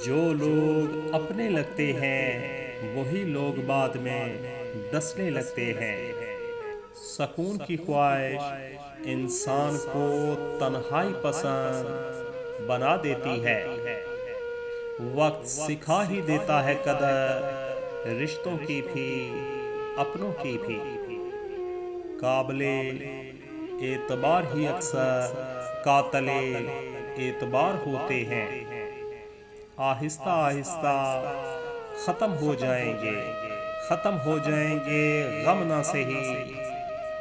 جو لوگ اپنے لگتے ہیں وہی لوگ بعد میں ڈسنے لگتے ہیں۔ سکون کی خواہش انسان کو تنہائی پسند بنا دیتی ہے۔ وقت سکھا ہی دیتا ہے قدر رشتوں کی بھی اپنوں کی بھی۔ قابل اعتبار ہی اکثر قاتل اعتبار ہوتے ہیں۔ آہستہ آہستہ ختم ہو جائیں گے، ختم ہو جائیں گے غم نہ سہی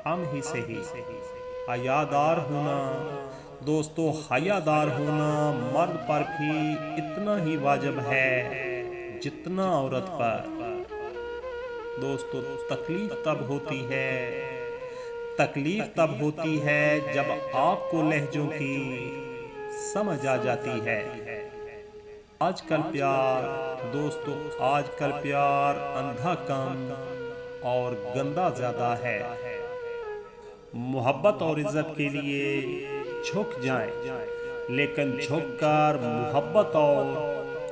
ہم ہی سہی۔ حیادار ہونا دوستو، حیادار ہونا مرد پر بھی اتنا ہی واجب ہے جتنا عورت پر۔ دوستو تکلیف تب ہوتی ہے جب آپ کو لہجوں کی سمجھ آ جاتی ہے۔ آج کل پیار اندھا کم اور گندا زیادہ ہے۔ محبت اور عزت کے لیے جھک جائیں، لیکن جھک کر محبت اور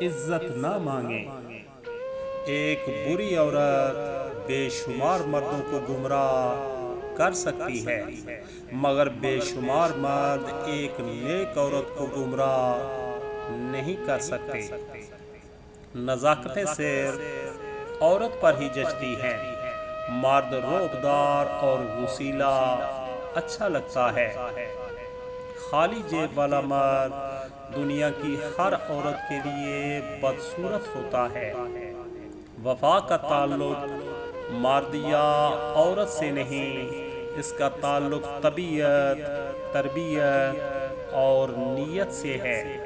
عزت نہ مانگیں۔ ایک بری عورت بے شمار مردوں کو گمراہ کر سکتی ہے، مگر بے شمار مرد ایک نیک عورت کو گمراہ نہیں کر سکتے۔ نزاکتیں صرف عورت پر ہی جچتی ہیں۔ مرد روبدار اور وسیلہ اچھا لگتا ہے۔ خالی جیب والا مرد دنیا کی ہر عورت کے لیے بدصورت ہوتا ہے۔ وفا کا تعلق مرد یا عورت سے نہیں، اس کا تعلق طبیعت، تربیت اور نیت سے ہے۔